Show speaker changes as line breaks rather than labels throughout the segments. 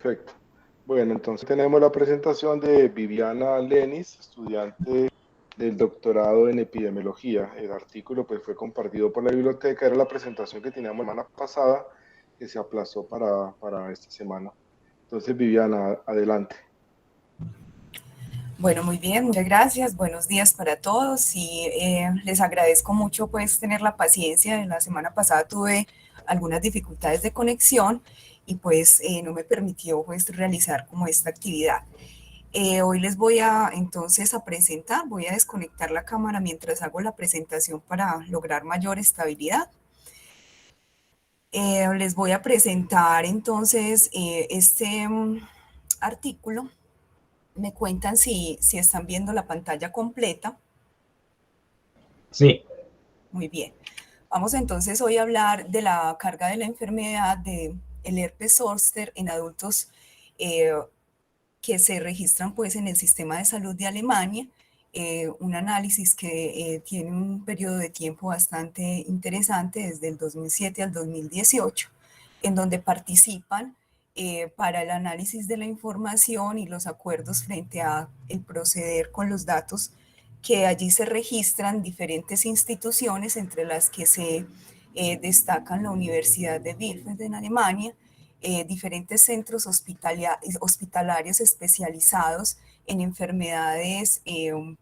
Perfecto. Bueno, entonces tenemos la presentación de Viviana Lenis, estudiante del doctorado en epidemiología. El artículo pues fue compartido por la biblioteca, era la presentación que teníamos la semana pasada, que se aplazó para esta semana. Entonces, Viviana, adelante.
Bueno, muy bien, muchas gracias. Buenos días para todos y les agradezco mucho pues tener la paciencia. La semana pasada tuve algunas dificultades de conexión y pues no me permitió pues realizar como esta actividad. Hoy les voy a entonces a presentar, voy a desconectar la cámara mientras hago la presentación para lograr mayor estabilidad. Les voy a presentar entonces este artículo. Me cuentan si están viendo la pantalla completa.
Sí.
Muy bien. Vamos entonces hoy a hablar de la carga de la enfermedad del herpes zóster en adultos eh, que se registran pues en el sistema de salud de Alemania. Un análisis que tiene un periodo de tiempo bastante interesante desde el 2007 al 2018, en donde participan para el análisis de la información y los acuerdos frente a el proceder con los datos que allí se registran diferentes instituciones, entre las que se destacan la Universidad de Bielefeld en Alemania, diferentes centros hospitalarios especializados en enfermedades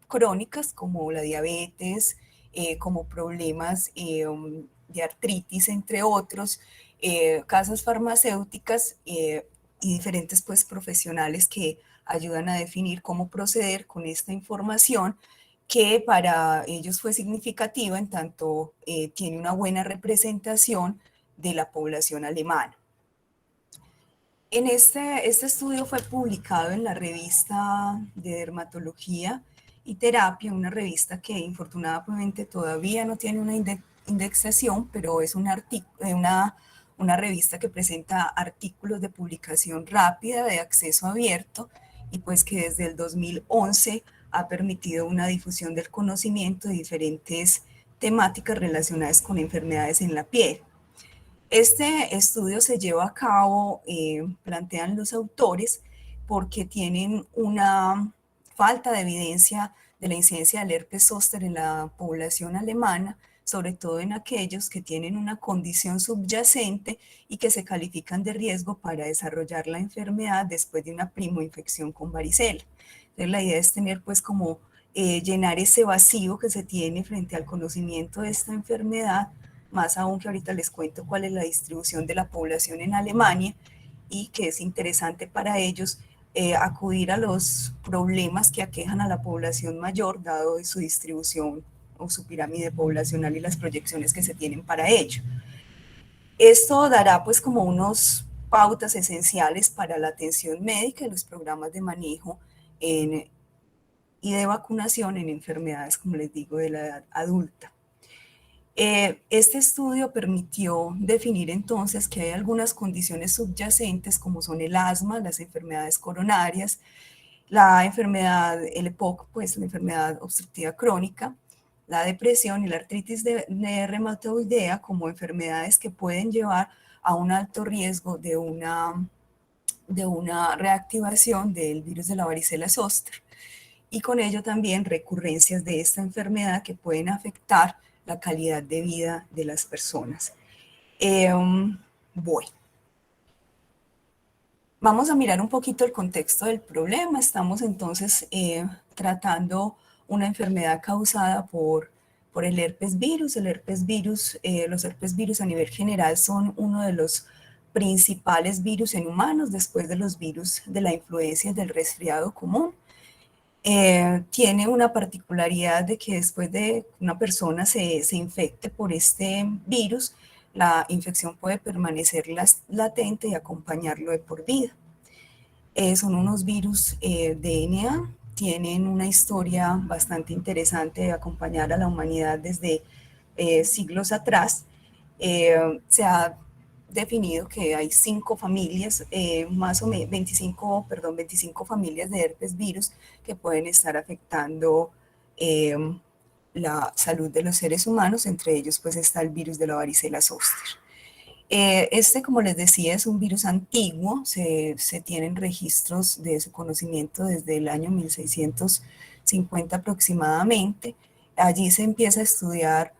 crónicas como la diabetes, como problemas de artritis, entre otros, casas farmacéuticas y diferentes pues, profesionales que ayudan a definir cómo proceder con esta información que para ellos fue significativa en tanto tiene una buena representación de la población alemana. Este estudio fue publicado en la revista de Dermatología y Terapia, una revista que infortunadamente todavía no tiene una indexación, pero es una revista que presenta artículos de publicación rápida, de acceso abierto, y pues que desde el 2011 ha permitido una difusión del conocimiento de diferentes temáticas relacionadas con enfermedades en la piel. Este estudio se lleva a cabo, plantean los autores, porque tienen una falta de evidencia de la incidencia del herpes zóster en la población alemana, sobre todo en aquellos que tienen una condición subyacente y que se califican de riesgo para desarrollar la enfermedad después de una primoinfección con varicela. Entonces la idea es tener pues como llenar ese vacío que se tiene frente al conocimiento de esta enfermedad, más aún que ahorita les cuento cuál es la distribución de la población en Alemania y que es interesante para ellos acudir a los problemas que aquejan a la población mayor, dado su distribución o su pirámide poblacional y las proyecciones que se tienen para ello. Esto dará pues como unos pautas esenciales para la atención médica y los programas de manejo y de vacunación en enfermedades, como les digo, de la edad adulta. Este estudio permitió definir entonces que hay algunas condiciones subyacentes como son el asma, las enfermedades coronarias, la enfermedad, el EPOC, pues la enfermedad obstructiva crónica, la depresión y la artritis de reumatoidea como enfermedades que pueden llevar a un alto riesgo de una reactivación del virus de la varicela zoster, y con ello también recurrencias de esta enfermedad que pueden afectar la calidad de vida de las personas. Bueno, vamos a mirar un poquito el contexto del problema. Estamos entonces tratando una enfermedad causada por el herpes virus. El herpes virus, los herpes virus a nivel general son uno de los principales virus en humanos después de los virus de la influenza y del resfriado común. Tiene una particularidad de que después de una persona se infecte por este virus, la infección puede permanecer latente y acompañarlo de por vida. Son unos virus DNA, tienen una historia bastante interesante de acompañar a la humanidad desde siglos atrás. Se ha definido que hay 5 familias, más o menos 25 familias de herpes virus que pueden estar afectando la salud de los seres humanos. Entre ellos pues está el virus de la varicela zoster. Este, como les decía, es un virus antiguo, se tienen registros de su conocimiento desde el año 1650 aproximadamente. Allí se empieza a estudiar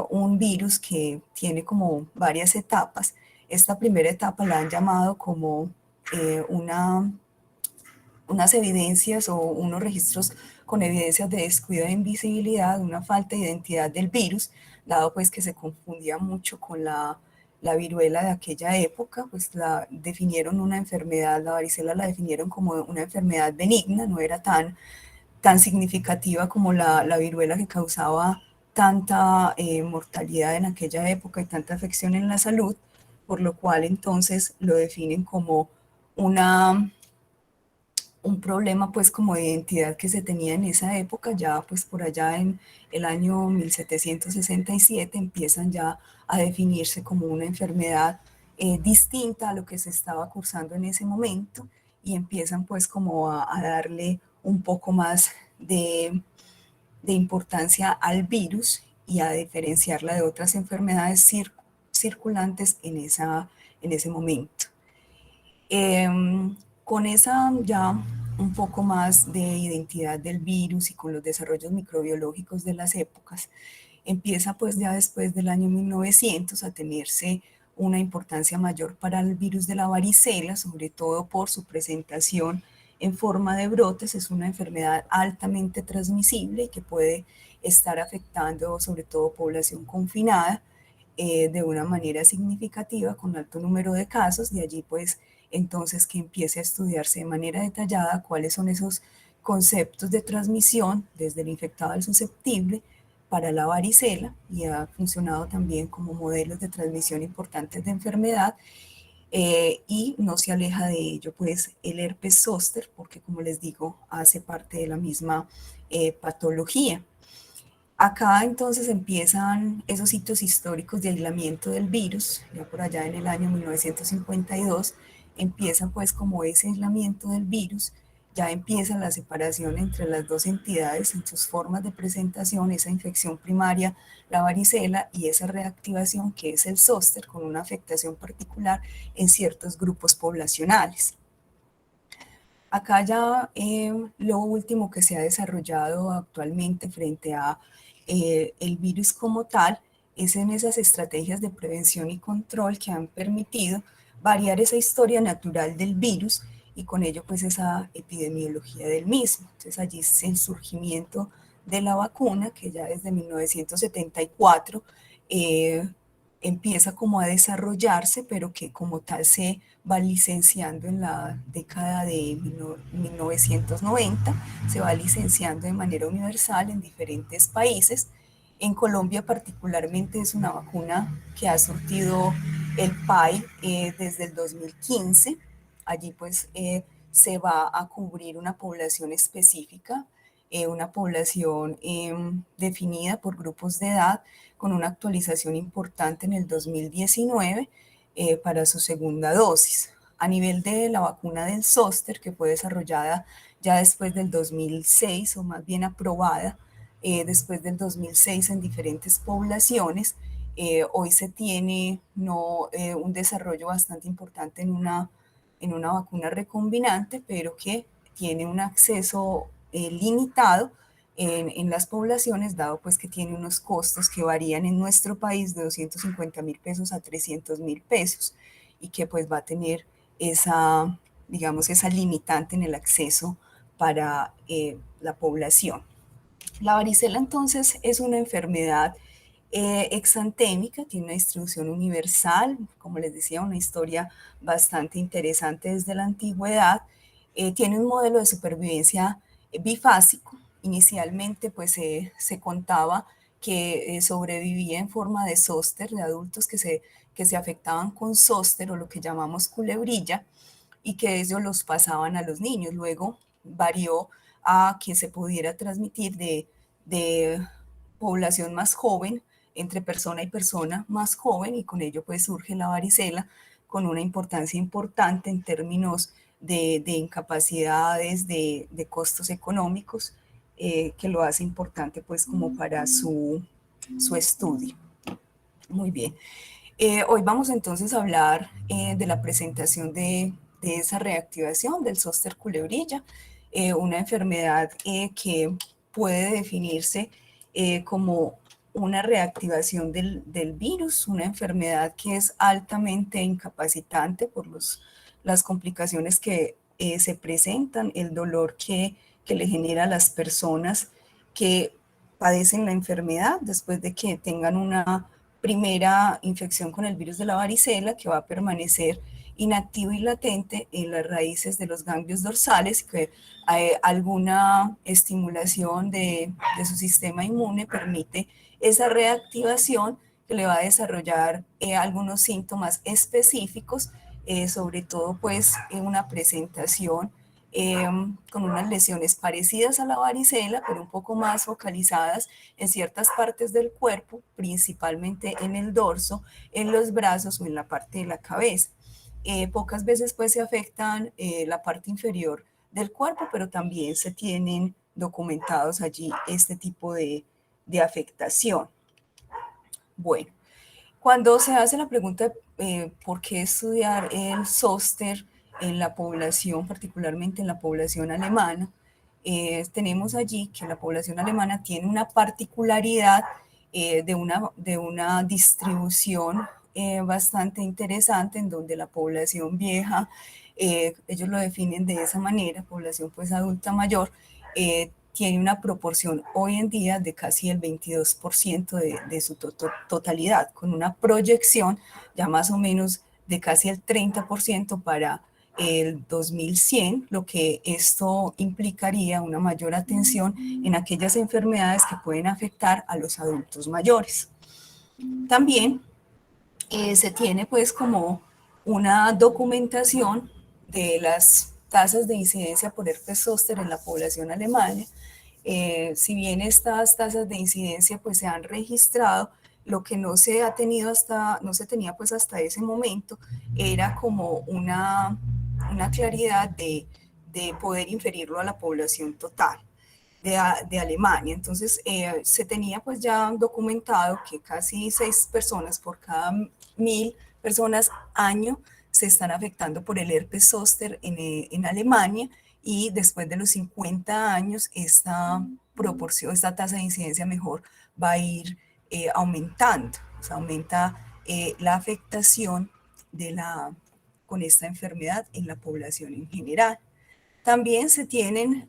un virus que tiene como varias etapas. Esta primera etapa la han llamado como unas evidencias o unos registros con evidencias de descuido de invisibilidad, una falta de identidad del virus, dado pues que se confundía mucho con la viruela de aquella época, pues la definieron una enfermedad, la varicela la definieron como una enfermedad benigna, no era tan significativa como la viruela que causaba tanta mortalidad en aquella época y tanta afección en la salud, por lo cual entonces lo definen como una un problema pues como de identidad que se tenía en esa época, ya pues por allá en el año 1767 empiezan ya a definirse como una enfermedad distinta a lo que se estaba cursando en ese momento y empiezan pues como a darle un poco más de importancia al virus y a diferenciarla de otras enfermedades circulantes en ese momento. Eh, con esa ya un poco más de identidad del virus y con los desarrollos microbiológicos de las épocas, empieza pues ya después del año 1900 a tenerse una importancia mayor para el virus de la varicela, sobre todo por su presentación en forma de brotes. Es una enfermedad altamente transmisible y que puede estar afectando sobre todo población confinada de una manera significativa con alto número de casos. De allí pues entonces que empiece a estudiarse de manera detallada cuáles son esos conceptos de transmisión desde el infectado al susceptible para la varicela y ha funcionado también como modelos de transmisión importantes de enfermedad. Y no se aleja de ello pues el herpes zóster, porque como les digo hace parte de la misma patología. Acá entonces empiezan esos hitos históricos de aislamiento del virus, ya por allá en el año 1952, empieza pues como ese aislamiento del virus, ya empieza la separación entre las dos entidades en sus formas de presentación, esa infección primaria, la varicela, y esa reactivación que es el zóster, con una afectación particular en ciertos grupos poblacionales. Acá ya lo último que se ha desarrollado actualmente frente a el virus como tal es en esas estrategias de prevención y control que han permitido variar esa historia natural del virus y con ello pues esa epidemiología del mismo. Entonces allí es el surgimiento de la vacuna que ya desde 1974 eh, empieza como a desarrollarse, pero que como tal se va licenciando en la década de 1990, se va licenciando de manera universal en diferentes países. En Colombia particularmente es una vacuna que ha surtido el PAI desde el 2015. Allí pues se va a cubrir una población específica, una población definida por grupos de edad, con una actualización importante en el 2019 para su segunda dosis. A nivel de la vacuna del zóster, que fue desarrollada ya después del 2006, o más bien aprobada después del 2006 en diferentes poblaciones, hoy se tiene un desarrollo bastante importante en una vacuna recombinante, pero que tiene un acceso limitado en las poblaciones, dado pues que tiene unos costos que varían en nuestro país de 250.000 pesos a 300.000 pesos y que pues va a tener esa, digamos, esa limitante en el acceso para la población. La varicela entonces es una enfermedad exantémica, tiene una distribución universal, como les decía, una historia bastante interesante desde la antigüedad, tiene un modelo de supervivencia bifásico. Inicialmente pues se contaba que sobrevivía en forma de zóster, de adultos que se afectaban con zóster o lo que llamamos culebrilla, y que ellos los pasaban a los niños. Luego varió a que se pudiera transmitir de población más joven, entre persona y persona más joven, y con ello pues surge la varicela con una importancia importante en términos de incapacidades, de costos económicos, que lo hace importante pues como para su estudio. Muy bien. Hoy vamos entonces a hablar de la presentación de esa reactivación del zóster culebrilla, una enfermedad que puede definirse como una reactivación del virus, una enfermedad que es altamente incapacitante por las complicaciones que se presentan, el dolor que le genera a las personas que padecen la enfermedad después de que tengan una primera infección con el virus de la varicela, que va a permanecer inactivo y latente en las raíces de los ganglios dorsales, que alguna estimulación de su sistema inmune permite esa reactivación que le va a desarrollar algunos síntomas específicos, sobre todo pues una presentación con unas lesiones parecidas a la varicela, pero un poco más focalizadas en ciertas partes del cuerpo, principalmente en el dorso, en los brazos o en la parte de la cabeza. Pocas veces pues se afectan la parte inferior del cuerpo, pero también se tienen documentados allí este tipo de afectación. Bueno, cuando se hace la pregunta por qué estudiar el zóster en la población, particularmente en la población alemana, tenemos allí que la población alemana tiene una particularidad de una distribución bastante interesante en donde la población vieja, ellos lo definen de esa manera, población pues adulta mayor, tiene una proporción hoy en día de casi el 22% de su totalidad, con una proyección ya más o menos de casi el 30% para el 2100, lo que esto implicaría una mayor atención en aquellas enfermedades que pueden afectar a los adultos mayores. También se tiene pues como una documentación de las tasas de incidencia por herpes zóster en la población alemana. Si bien estas tasas de incidencia pues se han registrado, lo que no se ha tenido no se tenía pues hasta ese momento era como una claridad de poder inferirlo a la población total de Alemania. Entonces, se tenía pues ya documentado que casi 6 personas por cada 1000 personas año se están afectando por el herpes zóster en Alemania, y después de los 50 años esta proporción, esta tasa de incidencia mejor va a ir aumentando, o sea, aumenta la afectación con esta enfermedad en la población en general. También se tienen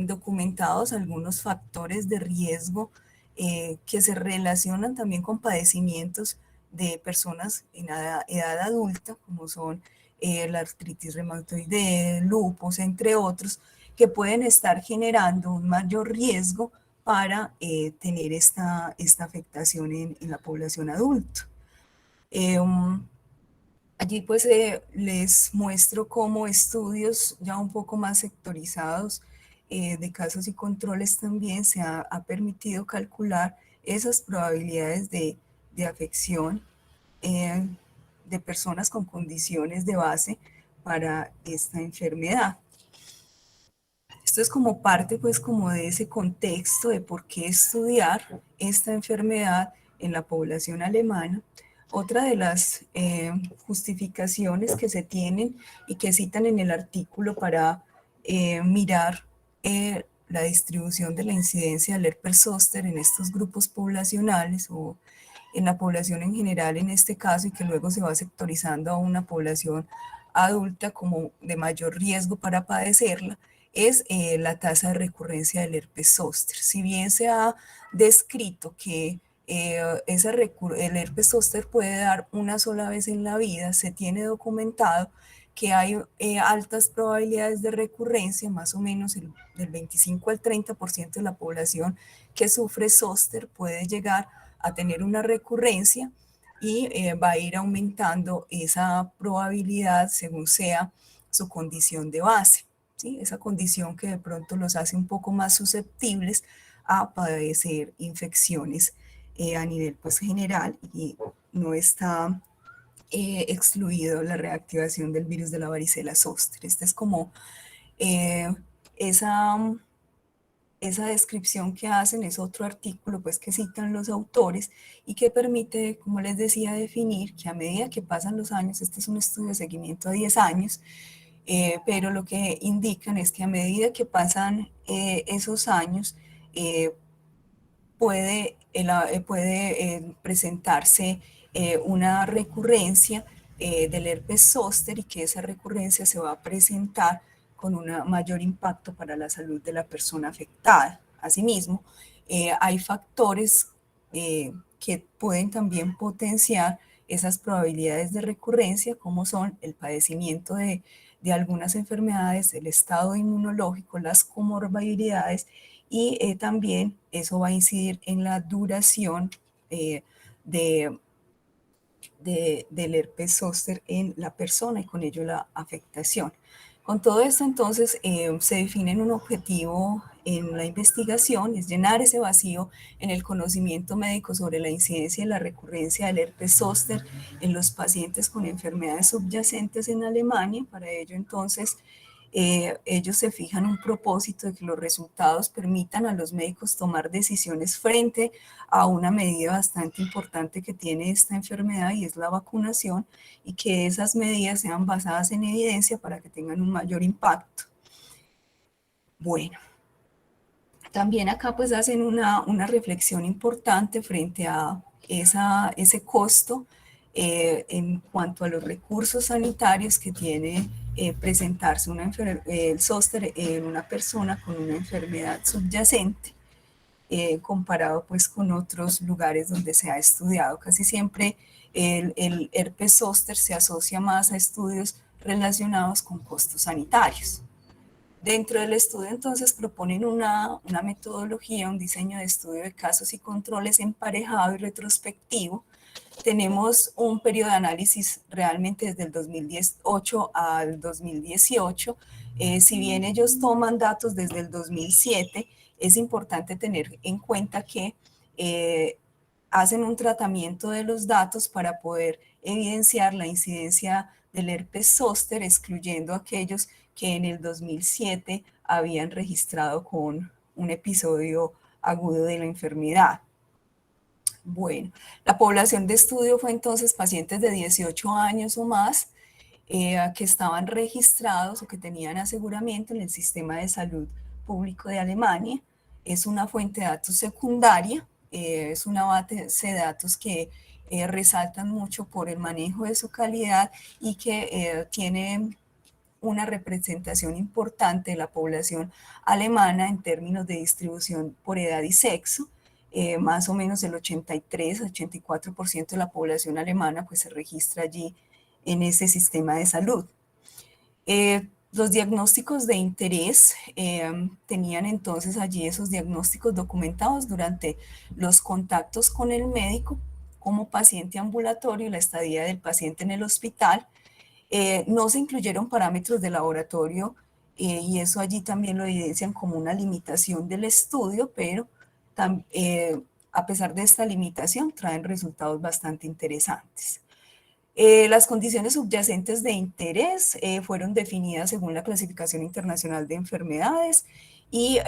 documentados algunos factores de riesgo que se relacionan también con padecimientos de personas en edad adulta, como son la artritis reumatoide, lupus, entre otros, que pueden estar generando un mayor riesgo para tener esta afectación en la población adulta. Allí pues les muestro cómo estudios ya un poco más sectorizados de casos y controles también se ha permitido calcular esas probabilidades de afección eh, de personas con condiciones de base para esta enfermedad. Esto es como parte pues como de ese contexto de por qué estudiar esta enfermedad en la población alemana. Otra de las justificaciones que se tienen y que citan en el artículo para mirar la distribución de la incidencia del herpes zóster en estos grupos poblacionales o en la población en general en este caso, y que luego se va sectorizando a una población adulta como de mayor riesgo para padecerla, es la tasa de recurrencia del herpes zóster. Si bien se ha descrito que el herpes zóster puede dar una sola vez en la vida, se tiene documentado que hay altas probabilidades de recurrencia, más o menos del 25 al 30% de la población que sufre zóster puede llegar a tener una recurrencia, y va a ir aumentando esa probabilidad según sea su condición de base, ¿sí? Esa condición que de pronto los hace un poco más susceptibles a padecer infecciones a nivel pues, general, y no está excluido la reactivación del virus de la varicela zóster. Esta es como esa esa descripción que hacen es otro artículo pues que citan los autores y que permite, como les decía, definir que a medida que pasan los años, este es un estudio de seguimiento a 10 años, pero lo que indican es que a medida que pasan esos años, puede presentarse una recurrencia del herpes zóster y que esa recurrencia se va a presentar con un mayor impacto para la salud de la persona afectada. Asimismo, hay factores que pueden también potenciar esas probabilidades de recurrencia, como son el padecimiento de algunas enfermedades, el estado inmunológico, las comorbilidades, y también eso va a incidir en la duración de, del herpes zóster en la persona y con ello la afectación. Con todo esto, entonces, se define un objetivo en la investigación, es llenar ese vacío en el conocimiento médico sobre la incidencia y la recurrencia del herpes zóster en los pacientes con enfermedades subyacentes en Alemania. Para ello, entonces, ellos se fijan un propósito de que los resultados permitan a los médicos tomar decisiones frente a una medida bastante importante que tiene esta enfermedad y es la vacunación, y que esas medidas sean basadas en evidencia para que tengan un mayor impacto. Bueno, también acá pues hacen una reflexión importante frente a ese costo en cuanto a los recursos sanitarios que tiene presentarse el zóster en una persona con una enfermedad subyacente, comparado pues con otros lugares donde se ha estudiado. Casi siempre el herpes zóster se asocia más a estudios relacionados con costos sanitarios. Dentro del estudio, entonces, proponen una metodología, un diseño de estudio de casos y controles emparejado y retrospectivo. Tenemos un periodo de análisis realmente desde el 2018 al 2018. Si bien ellos toman datos desde el 2007, es importante tener en cuenta que hacen un tratamiento de los datos para poder evidenciar la incidencia del herpes zóster, excluyendo aquellos que en el 2007 habían registrado con un episodio agudo de la enfermedad. Bueno, la población de estudio fue entonces pacientes de 18 años o más que estaban registrados o que tenían aseguramiento en el sistema de salud público de Alemania. Es una fuente de datos secundaria, es una base de datos que resaltan mucho por el manejo de su calidad y que tiene una representación importante de la población alemana en términos de distribución por edad y sexo. Más o menos el 83-84% de la población alemana pues se registra allí en ese sistema de salud. Los diagnósticos de interés tenían entonces allí esos diagnósticos documentados durante los contactos con el médico como paciente ambulatorio y la estadía del paciente en el hospital. No se incluyeron parámetros de laboratorio y eso allí también lo evidencian como una limitación del estudio, pero a pesar de esta limitación traen resultados bastante interesantes. Las condiciones subyacentes de interés fueron definidas según la Clasificación Internacional de Enfermedades y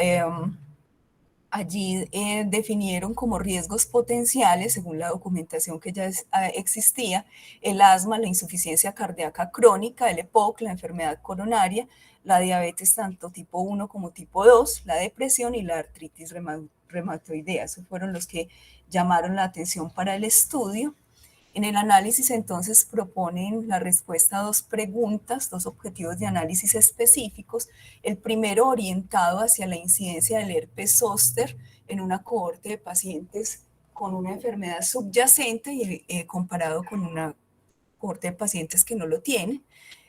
allí definieron como riesgos potenciales, según la documentación que ya existía, el asma, la insuficiencia cardíaca crónica, el EPOC, la enfermedad coronaria, la diabetes tanto tipo 1 como tipo 2, la depresión y la artritis reumatoidea. Esos fueron los que llamaron la atención para el estudio. En el análisis, entonces, proponen la respuesta a dos preguntas, dos objetivos de análisis específicos. El primero orientado hacia la incidencia del herpes zóster en una cohorte de pacientes con una enfermedad subyacente y comparado con una cohorte de pacientes que no lo tienen.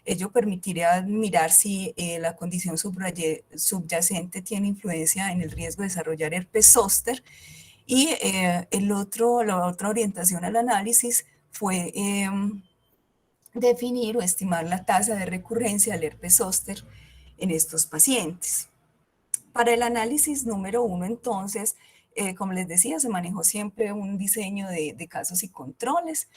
Ello permitiría mirar si la condición subyacente tiene influencia en el riesgo de desarrollar herpes zóster. Y la otra orientación al análisis fue definir o estimar la tasa de recurrencia del herpes zóster en estos pacientes. Para el análisis número 1, entonces, como les decía, se manejó siempre un diseño de casos y controles.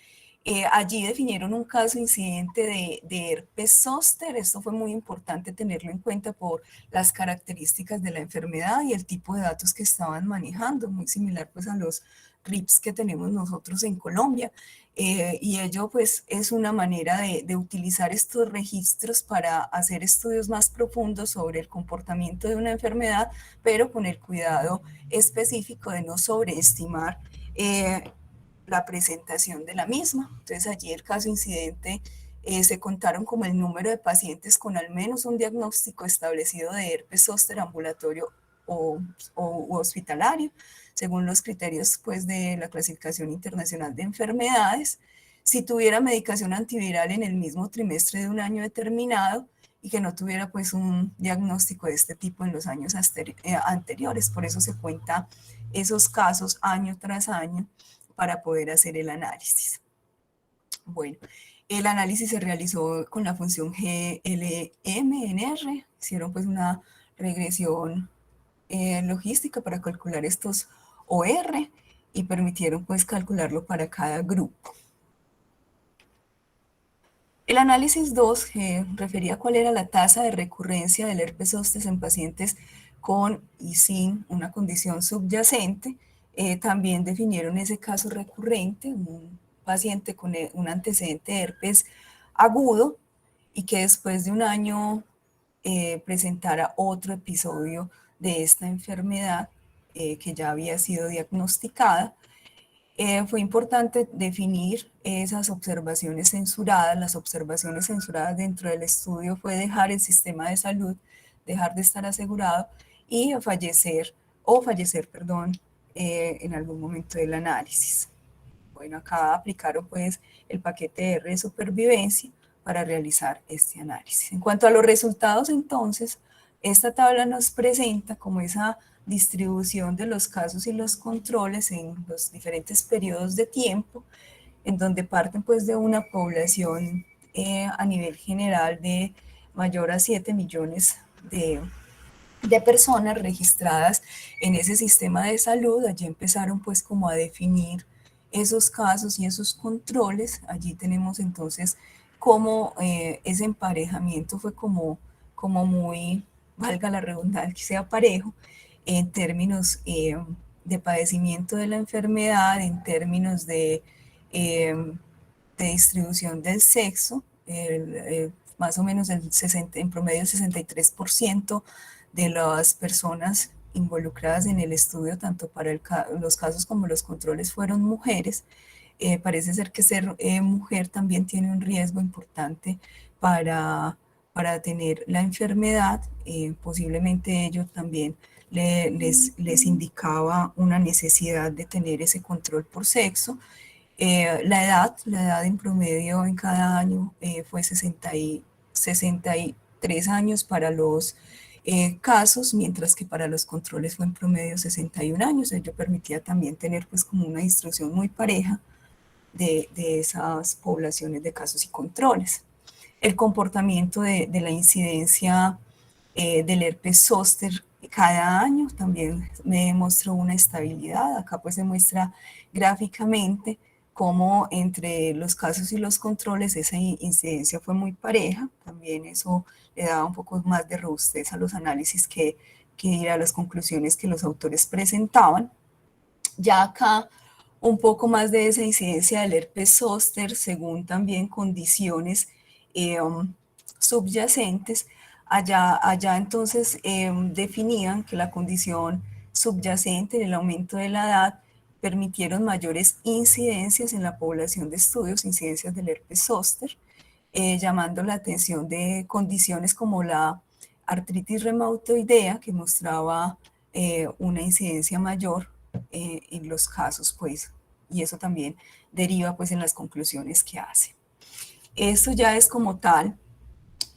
Allí definieron un caso incidente de herpes zóster. Esto fue muy importante tenerlo en cuenta por las características de la enfermedad y el tipo de datos que estaban manejando, muy similar pues a los RIPS que tenemos nosotros en Colombia. Y ello pues es una manera de utilizar estos registros para hacer estudios más profundos sobre el comportamiento de una enfermedad, pero con el cuidado específico de no sobreestimar la presentación de la misma. Entonces allí el caso incidente se contaron como el número de pacientes con al menos un diagnóstico establecido de herpes zóster ambulatorio u hospitalario, según los criterios pues, de la clasificación internacional de enfermedades, si tuviera medicación antiviral en el mismo trimestre de un año determinado y que no tuviera pues un diagnóstico de este tipo en los años anteriores. Por eso se cuenta esos casos año tras año para poder hacer el análisis. Bueno, el análisis se realizó con la función GLM-NR, hicieron pues una regresión logística para calcular estos OR y permitieron pues calcularlo para cada grupo. El análisis 2 refería cuál era la tasa de recurrencia del herpes zóster en pacientes con y sin una condición subyacente. También definieron ese caso recurrente, un paciente con un antecedente de herpes agudo y que después de un año presentara otro episodio de esta enfermedad que ya había sido diagnosticada. Fue importante definir esas observaciones censuradas. Las observaciones censuradas dentro del estudio fue dejar el sistema de salud, dejar de estar asegurado y fallecer, en algún momento del análisis. Bueno, acá aplicaron pues el paquete R de supervivencia para realizar este análisis. En cuanto a los resultados, entonces, esta tabla nos presenta como esa distribución de los casos y los controles en los diferentes periodos de tiempo, en donde parten pues de una población a nivel general de mayor a 7 millones de personas registradas en ese sistema de salud. Allí empezaron pues como a definir esos casos y esos controles. Allí tenemos entonces cómo ese emparejamiento fue como muy, valga la redundancia, parejo en términos de padecimiento de la enfermedad, en términos de distribución del sexo, más o menos en promedio el 63% de las personas involucradas en el estudio, tanto para los casos como los controles, fueron mujeres. Parece ser que ser mujer también tiene un riesgo importante para tener la enfermedad. Posiblemente ello también les indicaba una necesidad de tener ese control por sexo. La edad en promedio en cada año fue 63 años para los casos, mientras que para los controles fue en promedio 61 años. Ello permitía también tener pues como una distribución muy pareja de esas poblaciones de casos y controles. El comportamiento de la incidencia del herpes zóster cada año también me mostró una estabilidad. Acá pues se muestra gráficamente cómo entre los casos y los controles esa incidencia fue muy pareja. También eso le daba un poco más de robustez a los análisis que a las conclusiones que los autores presentaban. Ya acá un poco más de esa incidencia del herpes zóster según también condiciones subyacentes. Allá entonces definían que la condición subyacente, el aumento de la edad, permitieron mayores incidencias en la población de estudios, incidencias del herpes zóster, llamando la atención de condiciones como la artritis reumatoidea, que mostraba una incidencia mayor en los casos, pues, y eso también deriva pues en las conclusiones que hace. Esto ya es como tal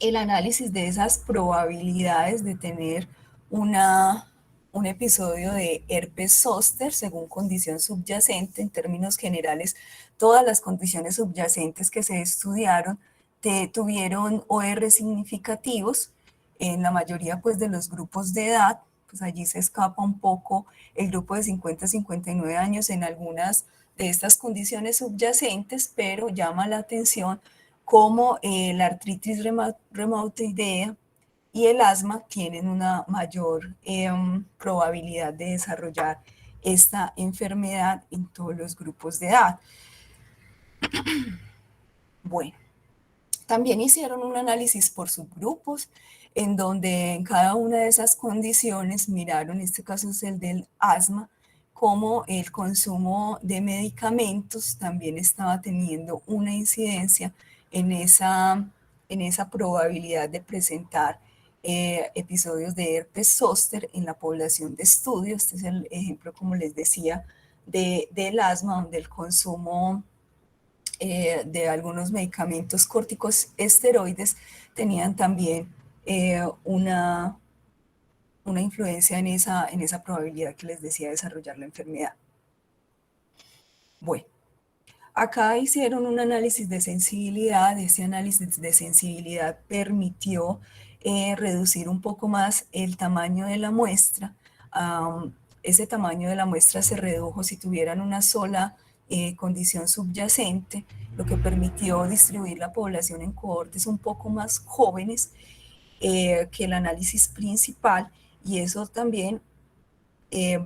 el análisis de esas probabilidades de tener un episodio de herpes zóster según condición subyacente. En términos generales, todas las condiciones subyacentes que se estudiaron tuvieron OR significativos en la mayoría pues, de los grupos de edad. Pues allí se escapa un poco el grupo de 50 a 59 años en algunas estas condiciones subyacentes, pero llama la atención cómo la artritis reumatoidea y el asma tienen una mayor probabilidad de desarrollar esta enfermedad en todos los grupos de edad. Bueno, también hicieron un análisis por subgrupos, en donde en cada una de esas condiciones miraron, este caso es el del asma, cómo el consumo de medicamentos también estaba teniendo una incidencia en esa probabilidad de presentar episodios de herpes zóster en la población de estudio. Este es el ejemplo, como les decía, del asma, donde el consumo de algunos medicamentos corticosteroides tenían también una influencia en esa probabilidad que les decía de desarrollar la enfermedad. Bueno, acá hicieron un análisis de sensibilidad. Ese análisis de sensibilidad permitió reducir un poco más el tamaño de la muestra. Ese tamaño de la muestra se redujo si tuvieran una sola condición subyacente, lo que permitió distribuir la población en cohortes un poco más jóvenes que el análisis principal, y eso también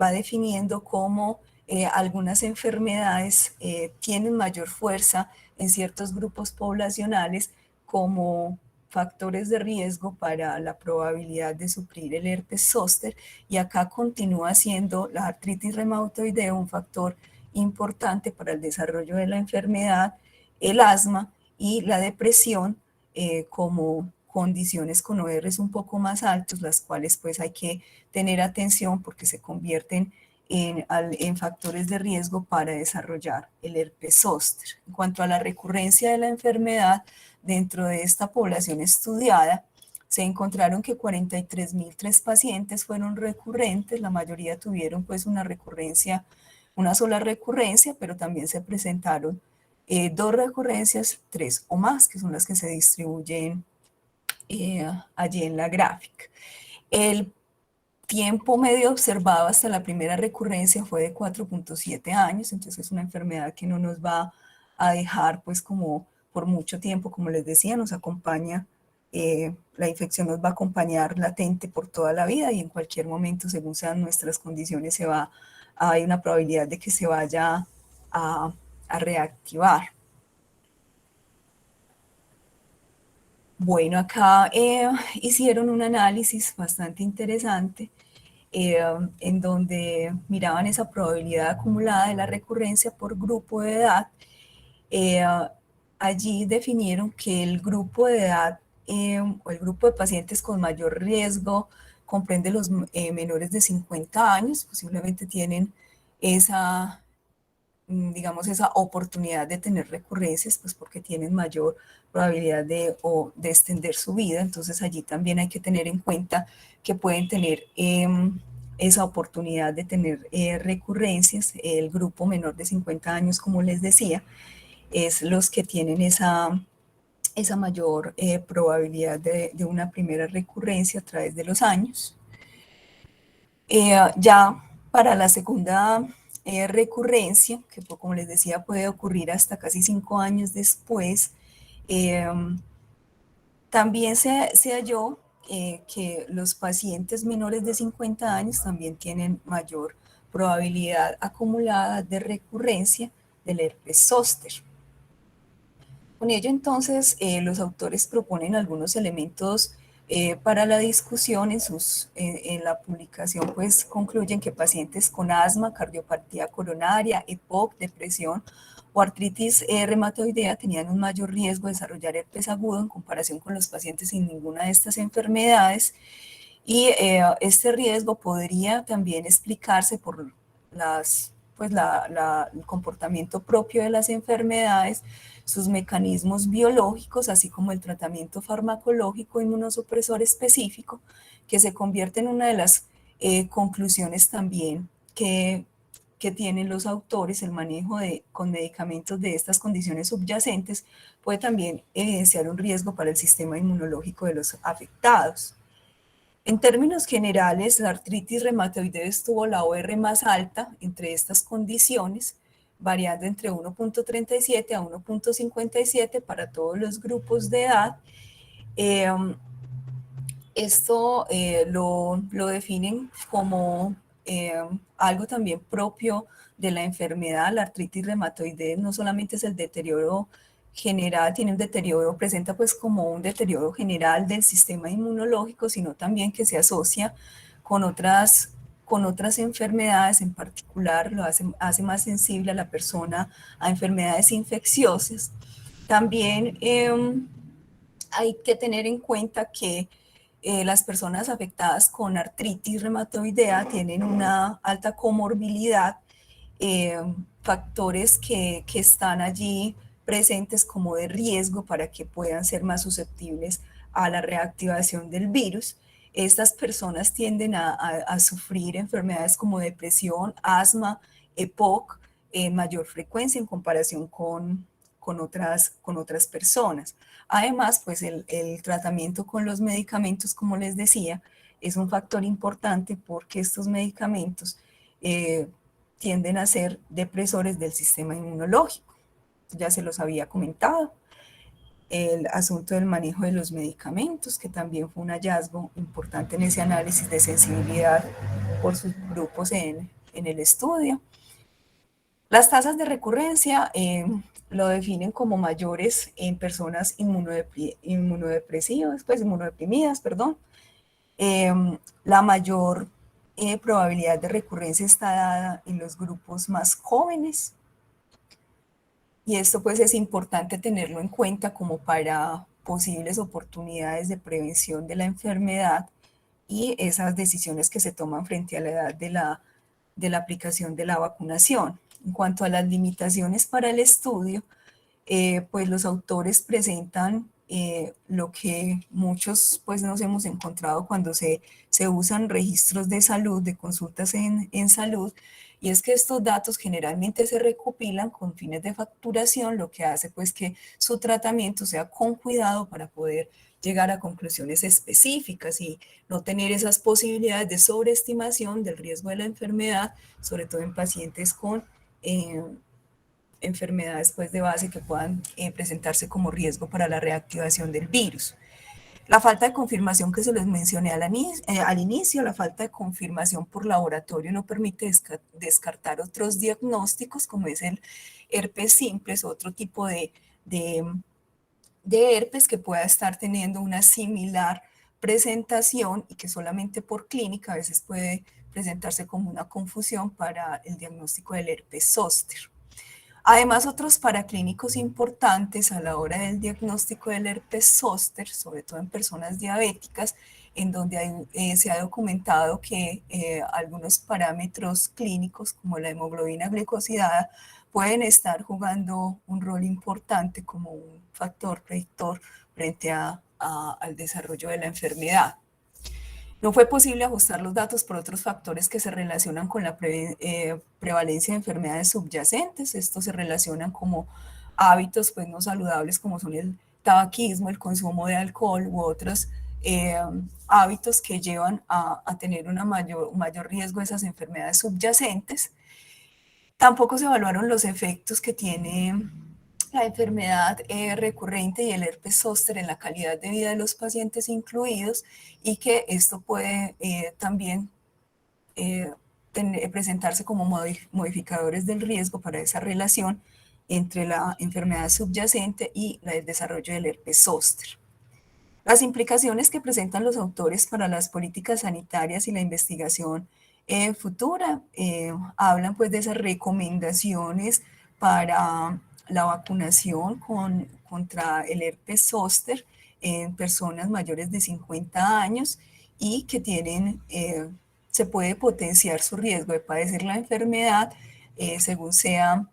va definiendo cómo algunas enfermedades tienen mayor fuerza en ciertos grupos poblacionales como factores de riesgo para la probabilidad de sufrir el herpes zóster, y acá continúa siendo la artritis reumatoidea un factor importante para el desarrollo de la enfermedad, el asma y la depresión como condiciones con ORs un poco más altos, las cuales pues hay que tener atención porque se convierten en factores de riesgo para desarrollar el herpes zóster. En cuanto a la recurrencia de la enfermedad, dentro de esta población estudiada, se encontraron que 43.003 pacientes fueron recurrentes. La mayoría tuvieron pues una sola recurrencia, pero también se presentaron 2 recurrencias, 3 o más, que son las que se distribuyen allí en la gráfica. El tiempo medio observado hasta la primera recurrencia fue de 4.7 años, entonces es una enfermedad que no nos va a dejar pues como por mucho tiempo, como les decía, nos acompaña, la infección nos va a acompañar latente por toda la vida, y en cualquier momento, según sean nuestras condiciones, hay una probabilidad de que se vaya a reactivar. Bueno, acá hicieron un análisis bastante interesante en donde miraban esa probabilidad acumulada de la recurrencia por grupo de edad. Allí definieron que el grupo de edad o el grupo de pacientes con mayor riesgo comprende los menores de 50 años, posiblemente tienen digamos, esa oportunidad de tener recurrencias, pues porque tienen mayor probabilidad de extender su vida. Entonces allí también hay que tener en cuenta que pueden tener esa oportunidad de tener recurrencias. El grupo menor de 50 años, como les decía, es los que tienen esa mayor probabilidad de una primera recurrencia a través de los años. Ya para la segunda recurrencia, que como les decía puede ocurrir hasta casi 5 años después, también se halló que los pacientes menores de 50 años también tienen mayor probabilidad acumulada de recurrencia del herpes zóster. Con ello, entonces, los autores proponen algunos elementos para la discusión. En la publicación, pues, concluyen que pacientes con asma, cardiopatía coronaria, EPOC, depresión o artritis reumatoidea tenían un mayor riesgo de desarrollar herpes agudo en comparación con los pacientes sin ninguna de estas enfermedades. Y este riesgo podría también explicarse por el comportamiento propio de las enfermedades, sus mecanismos biológicos, así como el tratamiento farmacológico inmunosupresor específico, que se convierte en una de las conclusiones también que tienen los autores. El manejo con medicamentos de estas condiciones subyacentes puede también evidenciar un riesgo para el sistema inmunológico de los afectados. En términos generales, la artritis reumatoidea tuvo la OR más alta entre estas condiciones, variando entre 1.37 a 1.57 para todos los grupos de edad. Esto lo definen como algo también propio de la enfermedad. La artritis reumatoide no solamente es el deterioro general, tiene un deterioro, presenta pues como un deterioro general del sistema inmunológico, sino también que se asocia con otras enfermedades, en particular lo hace más sensible a la persona a enfermedades infecciosas. También hay que tener en cuenta que las personas afectadas con artritis reumatoidea tienen una alta comorbilidad, factores que están allí presentes como de riesgo para que puedan ser más susceptibles a la reactivación del virus. Estas personas tienden a sufrir enfermedades como depresión, asma, EPOC, en mayor frecuencia en comparación con otras personas. Además, pues el tratamiento con los medicamentos, como les decía, es un factor importante porque estos medicamentos tienden a ser depresores del sistema inmunológico. Ya se los había comentado. El asunto del manejo de los medicamentos, que también fue un hallazgo importante en ese análisis de sensibilidad por sus grupos en el estudio. Las tasas de recurrencia lo definen como mayores en personas inmunodepresivas, pues inmunodeprimidas, perdón. La mayor probabilidad de recurrencia está dada en los grupos más jóvenes. Y esto pues es importante tenerlo en cuenta como para posibles oportunidades de prevención de la enfermedad y esas decisiones que se toman frente a la edad de la aplicación de la vacunación. En cuanto a las limitaciones para el estudio, pues los autores presentan lo que muchos pues nos hemos encontrado cuando se usan registros de salud, de consultas en salud, y es que estos datos generalmente se recopilan con fines de facturación, lo que hace pues que su tratamiento sea con cuidado para poder llegar a conclusiones específicas y no tener esas posibilidades de sobreestimación del riesgo de la enfermedad, sobre todo en pacientes con enfermedades pues, de base que puedan presentarse como riesgo para la reactivación del virus. La falta de confirmación que se les mencioné al inicio, la falta de confirmación por laboratorio no permite descartar otros diagnósticos como es el herpes simplex o otro tipo de herpes que pueda estar teniendo una similar presentación y que solamente por clínica a veces puede presentarse como una confusión para el diagnóstico del herpes zóster. Además, otros paraclínicos importantes a la hora del diagnóstico del herpes zóster, sobre todo en personas diabéticas, en donde se ha documentado que algunos parámetros clínicos como la hemoglobina glicosilada pueden estar jugando un rol importante como un factor predictor frente al desarrollo de la enfermedad. No fue posible ajustar los datos por otros factores que se relacionan con la prevalencia de enfermedades subyacentes. Estos se relacionan como hábitos pues, no saludables como son el tabaquismo, el consumo de alcohol u otros hábitos que llevan a tener un mayor riesgo de esas enfermedades subyacentes. Tampoco se evaluaron los efectos que tiene la enfermedad recurrente y el herpes zóster en la calidad de vida de los pacientes incluidos y que esto puede también presentarse como modificadores del riesgo para esa relación entre la enfermedad subyacente y el desarrollo del herpes zóster. Las implicaciones que presentan los autores para las políticas sanitarias y la investigación futura hablan pues de esas recomendaciones para la vacunación contra el herpes zóster en personas mayores de 50 años y que se puede potenciar su riesgo de padecer la enfermedad según sea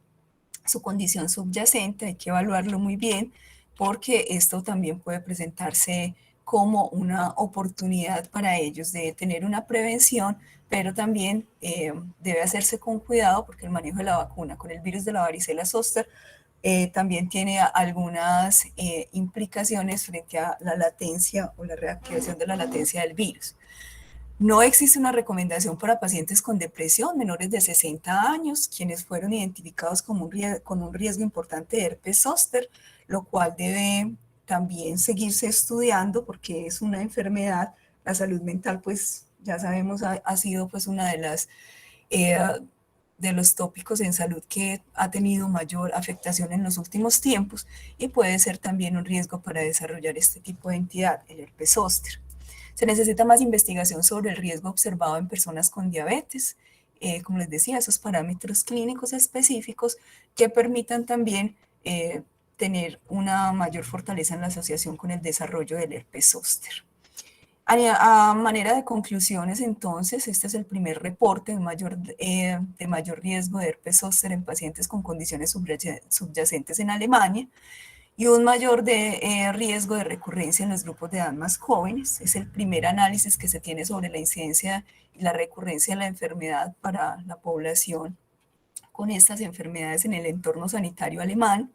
su condición subyacente. Hay que evaluarlo muy bien porque esto también puede presentarse como una oportunidad para ellos de tener una prevención, pero también debe hacerse con cuidado porque el manejo de la vacuna con el virus de la varicela zóster también tiene algunas implicaciones frente a la latencia o la reactivación de la latencia del virus. No existe una recomendación para pacientes con depresión menores de 60 años, quienes fueron identificados como con un riesgo importante de herpes zóster, lo cual debe también seguirse estudiando porque es una enfermedad. La salud mental, pues ya sabemos, ha sido pues una eh, de los tópicos en salud que ha tenido mayor afectación en los últimos tiempos y puede ser también un riesgo para desarrollar este tipo de entidad, el herpes zóster. Se necesita más investigación sobre el riesgo observado en personas con diabetes, como les decía, esos parámetros clínicos específicos que permitan también tener una mayor fortaleza en la asociación con el desarrollo del herpes zóster. A manera de conclusiones, entonces, este es el primer reporte de mayor riesgo de herpes zóster en pacientes con condiciones subyacentes en Alemania y un mayor riesgo de recurrencia en los grupos de edad más jóvenes. Es el primer análisis que se tiene sobre la incidencia y la recurrencia de la enfermedad para la población con estas enfermedades en el entorno sanitario alemán.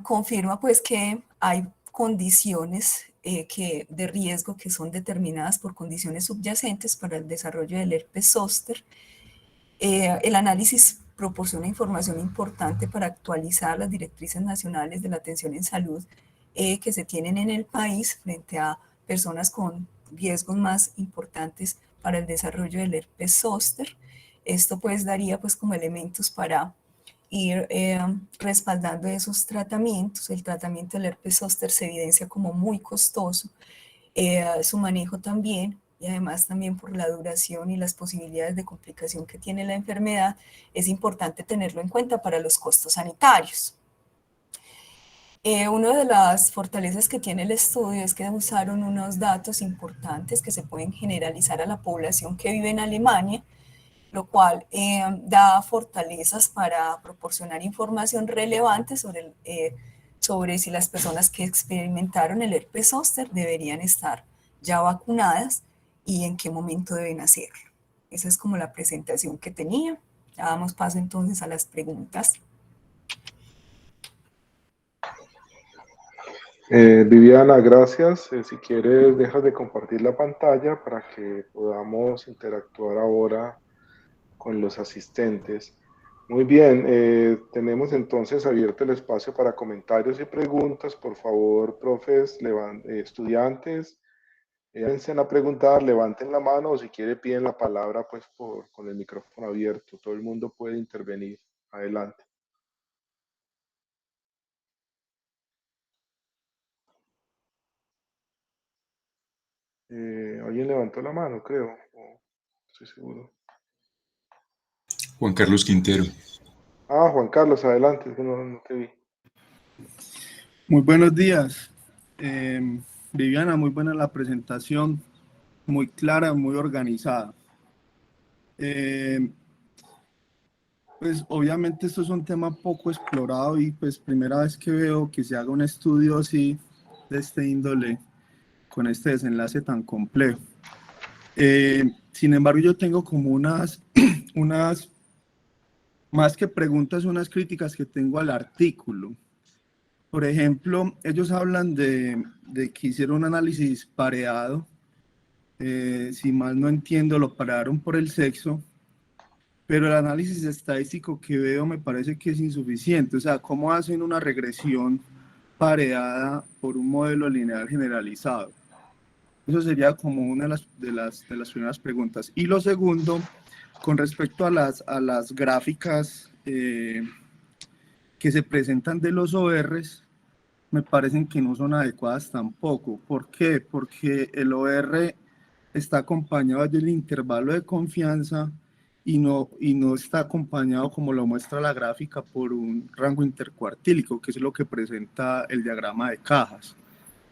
Confirma pues que hay condiciones de riesgo que son determinadas por condiciones subyacentes para el desarrollo del herpes zóster. El análisis proporciona información importante para actualizar las directrices nacionales de la atención en salud que se tienen en el país frente a personas con riesgos más importantes para el desarrollo del herpes zóster. Esto pues daría pues como elementos para ir respaldando esos tratamientos. El tratamiento del herpes zóster se evidencia como muy costoso, su manejo también, y además también por la duración y las posibilidades de complicación que tiene la enfermedad, es importante tenerlo en cuenta para los costos sanitarios. Una de las fortalezas que tiene el estudio es que usaron unos datos importantes que se pueden generalizar a la población que vive en Alemania, lo cual da fortalezas para proporcionar información relevante sobre si las personas que experimentaron el herpes zóster deberían estar ya vacunadas y en qué momento deben hacerlo. Esa es como la presentación que tenía. Ya damos paso entonces a las preguntas.
Viviana, gracias. Si quieres, dejas de compartir la pantalla para que podamos interactuar ahora con los asistentes. Muy bien, tenemos entonces abierto el espacio para comentarios y preguntas. Por favor, profes, estudiantes, avancen a preguntar, levanten la mano o si quiere piden la palabra pues con el micrófono abierto. Todo el mundo puede intervenir. Adelante. ¿Alguien levantó la mano, creo? No estoy seguro.
Juan Carlos Quintero.
Ah, Juan Carlos, adelante, es que no te vi.
Muy buenos días. Viviana, muy buena la presentación, muy clara, muy organizada. Pues obviamente esto es un tema poco explorado y pues primera vez que veo que se haga un estudio así de este índole con este desenlace tan complejo. Sin embargo, yo tengo como unas más que preguntas, unas críticas que tengo al artículo. Por ejemplo, ellos hablan de que hicieron un análisis pareado. Si mal no entiendo, lo pararon por el sexo, pero el análisis estadístico que veo me parece que es insuficiente. O sea, ¿cómo hacen una regresión pareada por un modelo lineal generalizado? Eso sería como una de las primeras preguntas. Y lo segundo, con respecto a las gráficas que se presentan de los ORs, me parecen que no son adecuadas tampoco. ¿Por qué? Porque el OR está acompañado del intervalo de confianza y no está acompañado, como lo muestra la gráfica, por un rango intercuartílico, que es lo que presenta el diagrama de cajas.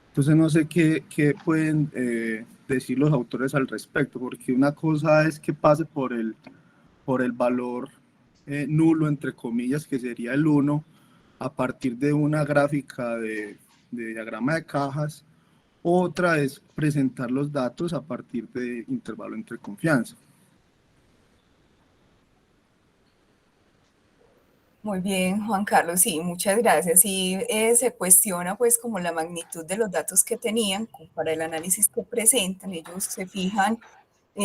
Entonces no sé qué pueden decir los autores al respecto, porque una cosa es que pase por el valor nulo, entre comillas, que sería el 1, a partir de una gráfica de diagrama de cajas. Otra es presentar los datos a partir de intervalo entre confianza.
Muy bien, Juan Carlos, sí, muchas gracias. Y se cuestiona pues como la magnitud de los datos que tenían como para el análisis que presentan. Ellos se fijan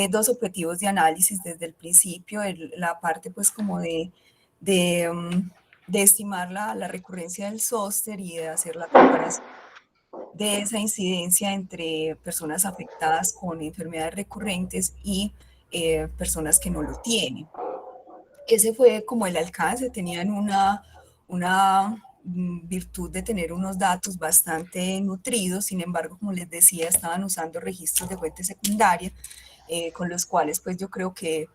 dos objetivos de análisis desde el principio, la parte pues como de, de estimar la recurrencia del zóster y de hacer la comparación de esa incidencia entre personas afectadas con enfermedades recurrentes y personas que no lo tienen. Ese fue como el alcance, tenían una virtud de tener unos datos bastante nutridos, sin embargo, como les decía, estaban usando registros de fuente secundaria, con los cuales pues yo creo que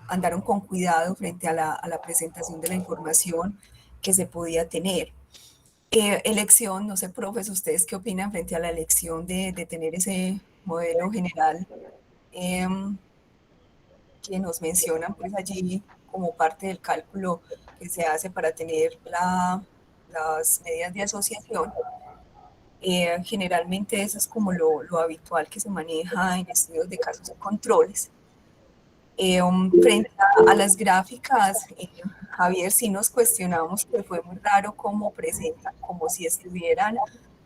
andaron con cuidado frente a la presentación de la información que se podía tener. Elección, no sé, profes, ¿ustedes qué opinan frente a la elección de tener ese modelo general que nos mencionan pues allí como parte del cálculo que se hace para tener las medidas de asociación? Generalmente eso es como lo habitual que se maneja en estudios de casos y controles. Frente a las gráficas, Javier, sí nos cuestionamos que fue muy raro cómo presentan, como si estuvieran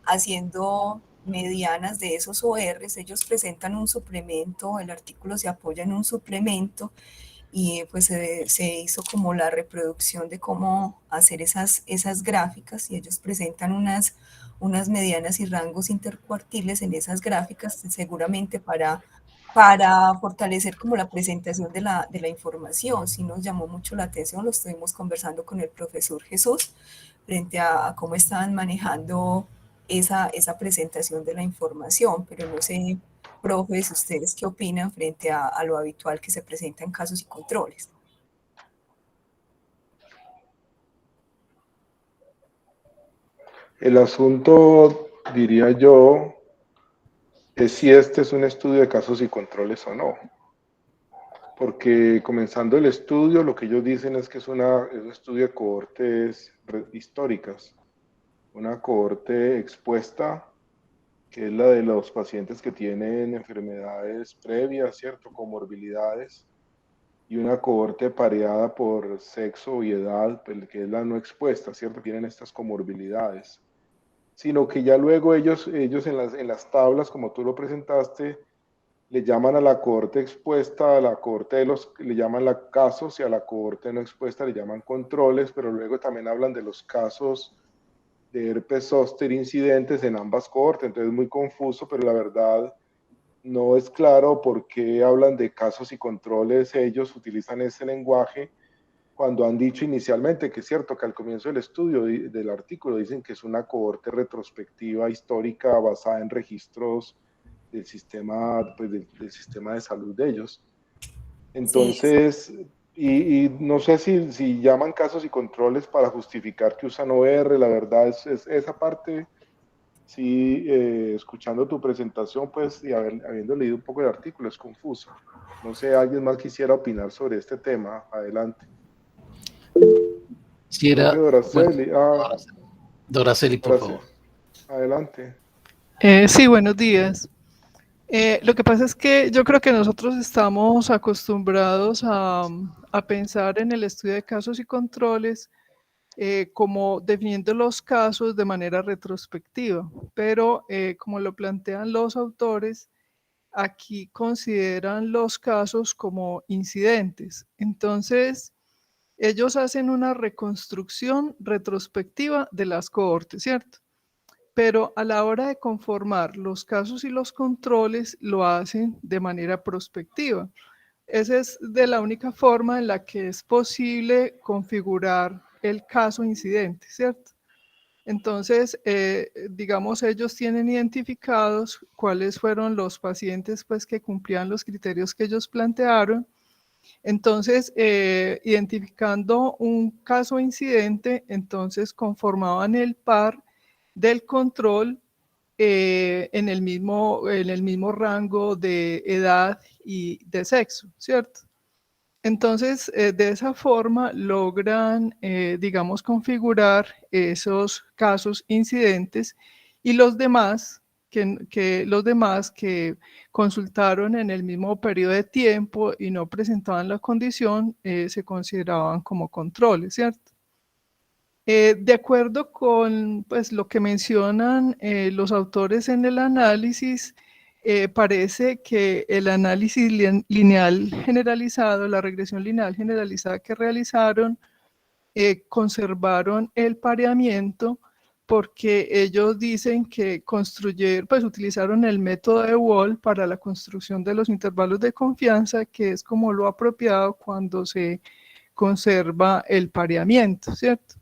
haciendo medianas de esos ORs. Ellos presentan un suplemento, el artículo se apoya en un suplemento y pues se hizo como la reproducción de cómo hacer esas gráficas, y ellos presentan unas medianas y rangos intercuartiles en esas gráficas, seguramente para fortalecer como la presentación de la información. Sí nos llamó mucho la atención, lo estuvimos conversando con el profesor Jesús frente a cómo estaban manejando esa presentación de la información, pero no sé, profes, ¿ustedes qué opinan frente a lo habitual que se presenta en casos y controles?
El asunto, diría yo, es si este es un estudio de casos y controles o no. Porque comenzando el estudio, lo que ellos dicen es que es un estudio de cohortes históricas, una cohorte expuesta, que es la de los pacientes que tienen enfermedades previas, ¿cierto? Comorbilidades, y una cohorte pareada por sexo y edad, pues, que es la no expuesta, ¿cierto? Tienen estas comorbilidades. Sino que ya luego ellos en las tablas, como tú lo presentaste, le llaman a la cohorte expuesta, a la cohorte le llaman casos, y a la cohorte no expuesta le llaman controles, pero luego también hablan de los casos de herpes zóster incidentes en ambas cohortes. Entonces es muy confuso, pero la verdad no es claro por qué hablan de casos y controles. Ellos utilizan ese lenguaje cuando han dicho inicialmente que es cierto que al comienzo del estudio, del artículo, dicen que es una cohorte retrospectiva histórica basada en registros del sistema, pues, del sistema de salud de ellos.
Sí,
Entonces, y no sé si llaman casos y controles para justificar que usan OR. La verdad es esa parte, sí, escuchando tu presentación, pues, y habiendo leído un poco el artículo, es confuso. No sé, ¿alguien más quisiera opinar sobre este tema? Adelante.
Si
Profe
era, bueno,
Doraceli,
Doraceli, por
Doraceli,
favor.
adelante.
Sí, buenos días. Lo que pasa es que yo creo que nosotros estamos acostumbrados a pensar en el estudio de casos y controles como definiendo los casos de manera retrospectiva, pero como lo plantean los autores, aquí consideran los casos como incidentes. Entonces, ellos hacen una reconstrucción retrospectiva de las cohortes, ¿cierto? Pero a la hora de conformar los casos y los controles lo hacen de manera prospectiva. Esa es de la única forma en la que es posible configurar el caso incidente, ¿cierto? Entonces, digamos, ellos tienen identificados cuáles fueron los pacientes pues, que cumplían los criterios que ellos plantearon. Entonces, identificando un caso incidente, entonces conformaban el par del control en el mismo rango de edad y de sexo, ¿cierto? Entonces, de esa forma logran, digamos, configurar esos casos incidentes, y los demás los demás que consultaron en el mismo periodo de tiempo y no presentaban la condición, se consideraban como controles, ¿cierto? De acuerdo con pues, lo que mencionan los autores en el análisis, parece que el análisis lineal generalizado, la regresión lineal generalizada que realizaron, conservaron el pareamiento porque ellos dicen que pues utilizaron el método de Wall para la construcción de los intervalos de confianza, que es como lo apropiado cuando se conserva el pareamiento, ¿cierto?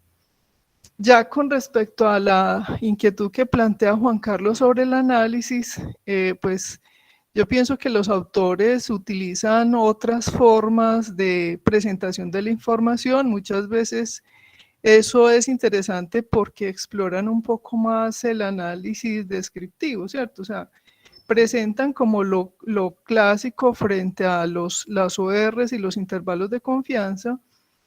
Ya con respecto a la inquietud que plantea Juan Carlos sobre el análisis, pues yo pienso que los autores utilizan otras formas de presentación de la información. Muchas veces eso es interesante porque exploran un poco más el análisis descriptivo, ¿cierto? O sea, presentan como lo clásico frente a las ORs y los intervalos de confianza,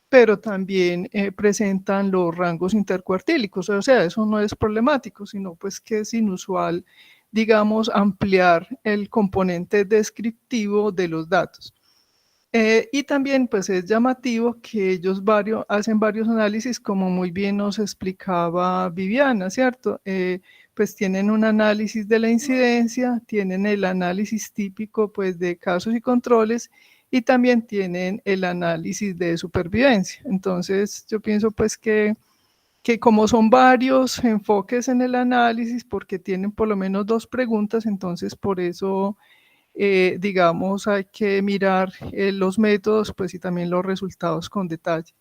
pero también presentan los rangos intercuartílicos. O sea, eso no es problemático, sino pues que es inusual, digamos, ampliar el componente descriptivo de los datos. Y también pues es llamativo que ellos hacen varios análisis, como muy bien nos explicaba Viviana, ¿cierto? Pues tienen un análisis de la incidencia, tienen el análisis típico pues de casos y controles, y también tienen el análisis de supervivencia. Entonces yo pienso pues que como son varios enfoques en el análisis, porque tienen por lo menos 2 preguntas, entonces por eso digamos, hay que mirar los métodos pues, y también los resultados con detalle.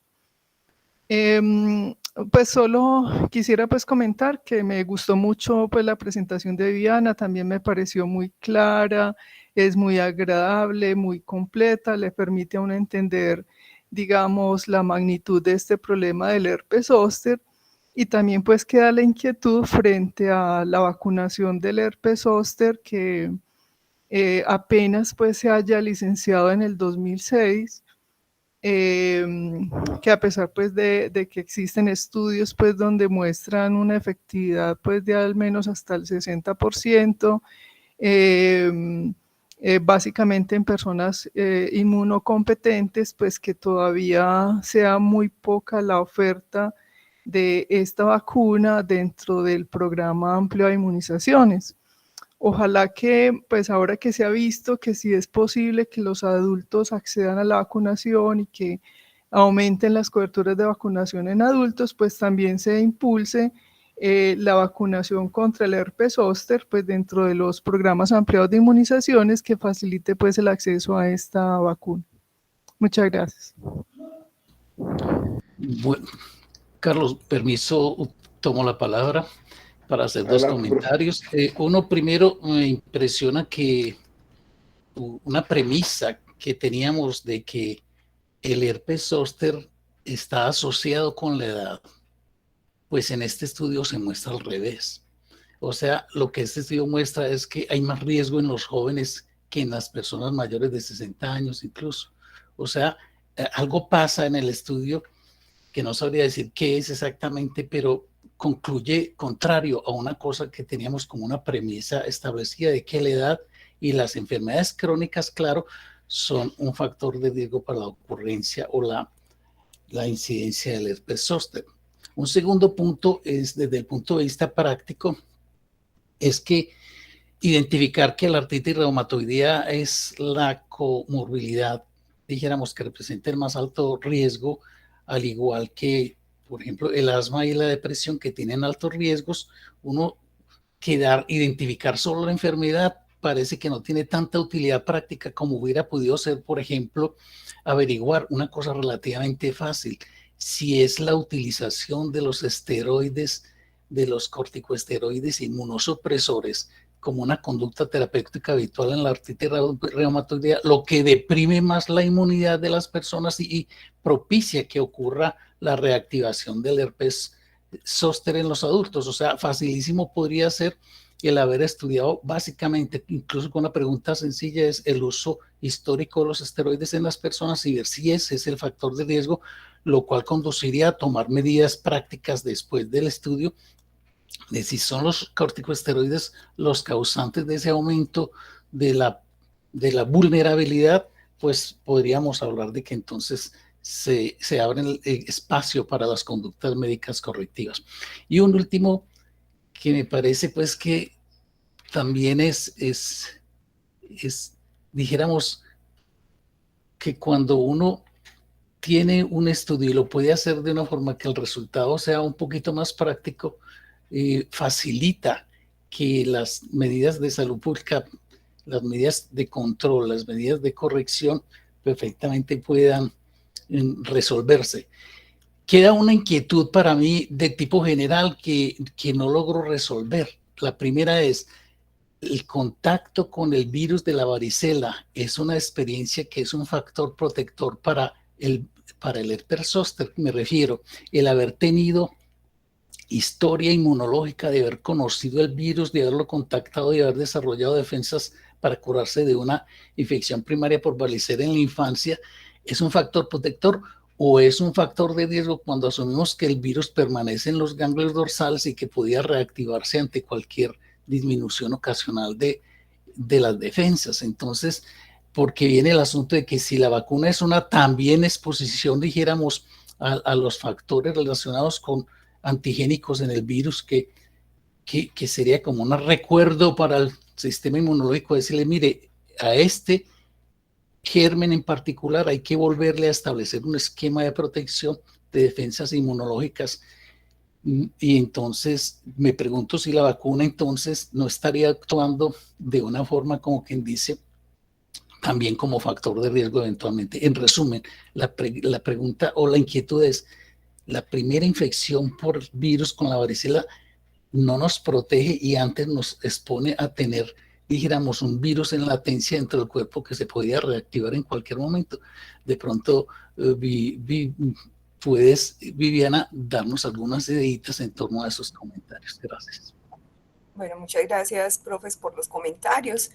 Pues solo quisiera pues comentar que me gustó mucho pues la presentación de Viviana, también me pareció muy clara, es muy agradable, muy completa, le permite a uno entender, digamos, la magnitud de este problema del herpes zóster, y también pues queda la inquietud frente a la vacunación del herpes zóster que apenas pues se haya licenciado en el 2006, que a pesar pues de que existen estudios pues donde muestran una efectividad pues de al menos hasta el 60%, básicamente en personas inmunocompetentes, pues que todavía sea muy poca la oferta de esta vacuna dentro del programa amplio de inmunizaciones. Ojalá que, pues ahora que se ha visto que sí es posible que los adultos accedan a la vacunación y que aumenten las coberturas de vacunación en adultos, pues también se impulse la vacunación contra el herpes zóster, pues dentro de los programas ampliados de inmunizaciones que facilite pues el acceso a esta vacuna. Muchas gracias.
Bueno, Carlos, permiso, tomo la palabra para hacer dos comentarios. Uno, primero, me impresiona que una premisa que teníamos de que el herpes zóster está asociado con la edad, pues en este estudio se muestra al revés. O sea, lo que este estudio muestra es que hay más riesgo en los jóvenes que en las personas mayores de 60 años incluso. O sea, algo pasa en el estudio que no sabría decir qué es exactamente, pero concluye contrario a una cosa que teníamos como una premisa establecida de que la edad y las enfermedades crónicas, claro, son un factor de riesgo para la ocurrencia o la incidencia del herpes zóster. Un segundo punto es, desde el punto de vista práctico, es que identificar que la artritis reumatoidea es la comorbilidad, dijéramos, que representa el más alto riesgo, al igual que, por ejemplo, el asma y la depresión, que tienen altos riesgos. Uno identificar solo la enfermedad parece que no tiene tanta utilidad práctica como hubiera podido ser, por ejemplo, averiguar una cosa relativamente fácil, si es la utilización de los esteroides, de los corticoesteroides inmunosupresores como una conducta terapéutica habitual en la artritis reumatoidea, lo que deprime más la inmunidad de las personas y propicia que ocurra la reactivación del herpes zóster en los adultos. O sea, facilísimo podría ser el haber estudiado básicamente, incluso con una pregunta sencilla, es el uso histórico de los esteroides en las personas y ver si ese es el factor de riesgo, lo cual conduciría a tomar medidas prácticas después del estudio de si son los corticosteroides los causantes de ese aumento de la vulnerabilidad, pues podríamos hablar de que entonces se abre el espacio para las conductas médicas correctivas. Y un último que me parece pues que también dijéramos que cuando uno tiene un estudio y lo puede hacer de una forma que el resultado sea un poquito más práctico, facilita que las medidas de salud pública, las medidas de control, las medidas de corrección perfectamente puedan resolverse. Queda una inquietud para mí de tipo general que no logro resolver. La primera es, el contacto con el virus de la varicela es una experiencia que es un factor protector para el herpes zóster, me refiero, el haber tenido historia inmunológica, de haber conocido el virus, de haberlo contactado, de haber desarrollado defensas para curarse de una infección primaria por varicela en la infancia, ¿es un factor protector o es un factor de riesgo cuando asumimos que el virus permanece en los ganglios dorsales y que podía reactivarse ante cualquier disminución ocasional de las defensas? Entonces, porque viene el asunto de que si la vacuna es una también exposición, dijéramos, a los factores relacionados con antigénicos en el virus, que sería como un recuerdo para el sistema inmunológico, decirle, mire, a este germen en particular hay que volverle a establecer un esquema de protección de defensas inmunológicas. Y entonces me pregunto si la vacuna entonces no estaría actuando de una forma como quien dice, también como factor de riesgo eventualmente. En resumen, la pregunta o la inquietud es, la primera infección por virus con la varicela no nos protege y antes nos expone a tener, dijéramos, un virus en latencia dentro del cuerpo que se podía reactivar en cualquier momento. De pronto, puedes, Viviana, darnos algunas ideitas en torno a esos comentarios. Gracias.
Bueno, muchas gracias, profes, por los comentarios.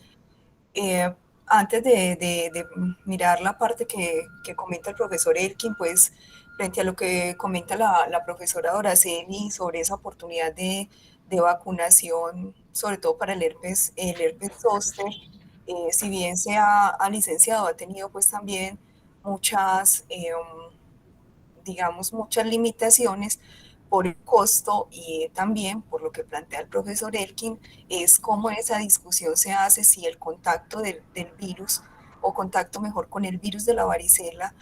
Antes de mirar la parte que comenta el profesor Elkin, pues frente a lo que comenta la profesora Doraceli sobre esa oportunidad de vacunación, sobre todo para el herpes zóster, si bien se ha licenciado, ha tenido pues también muchas, digamos, muchas limitaciones por el costo y también por lo que plantea el profesor Elkin, es cómo esa discusión se hace si el contacto del virus o contacto mejor con el virus de la varicela